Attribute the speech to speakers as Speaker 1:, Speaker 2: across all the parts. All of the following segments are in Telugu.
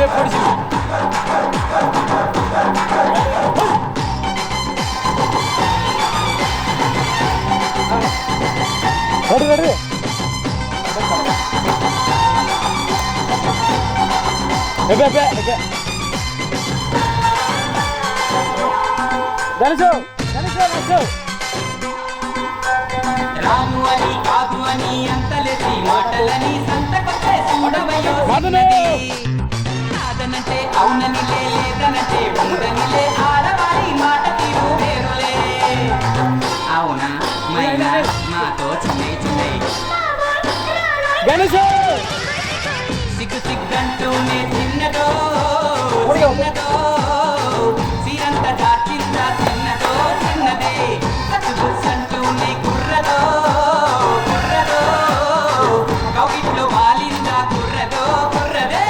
Speaker 1: పొడిచి రెడీ గణేశు
Speaker 2: రాను అని కాదు అని అంతలేసి మాటలని సంతకొచ్చే చూడవయ్యో కాదనంటే అవునని లేదనంటే ఉందనిలే ఆడవారి మాట తీరు వేరులే అవునా మైనా మాతో చిన్నై చిన్నై
Speaker 1: గణేశు
Speaker 2: సిగ్గు సిగ్గంటూనే చిన్నదో చిన్నదో సీరంత దాచిందా చిన్నదో చిన్నదే సత్తుబుస్సంటూనే కుర్రదో కుర్రదో కౌగిట్లో వాలిందా కుర్రదో కుర్రదే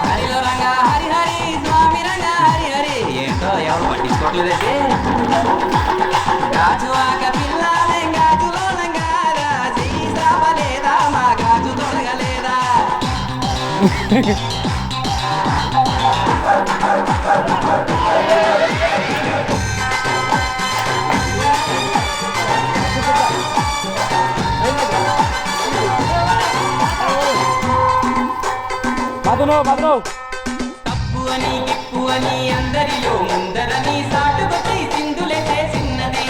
Speaker 2: హరిలో రంగా హరి హరి స్వామి రంగా హరి హరి ఏంటో ఎవరు పట్టించుకోవట్లేదే గాజు ఆక పిల్లాలే గాజులో నంగారా జీసాబలేదా మా గాజు తొడగలేదా తప్పు అని గిప్పు అని అందరిలో ముందరని సాటుకొచ్చి సింధులెట్టే చిన్నదే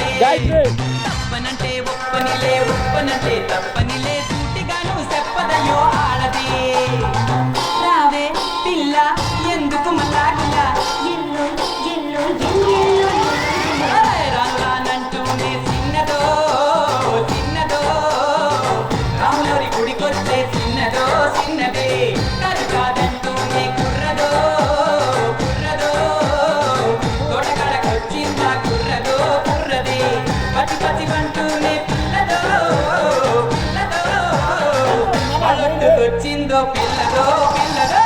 Speaker 2: తప్పనంటే ఒప్పనిలే ఒప్పనంటే తప్పనిలే సూటిగాను చెప్పదయ్యో ఆడది రావే పిల్ల ఎందుకు మల్లాగిలా రాను రానంటూనే చిన్నదో చిన్నదో రాములోరి గుడికొచ్చే చిన్నదో చిన్నదే కాదు కాదంటూనే కుర్రదో కుర్రదో తోటకడకొచ్చిందా కుర్రదో కుర్రదే పతి పతి అంటూనే పిల్లదో పిల్లదో పల్లొట్టుకొచ్చిందో పిల్లదో పిల్లదో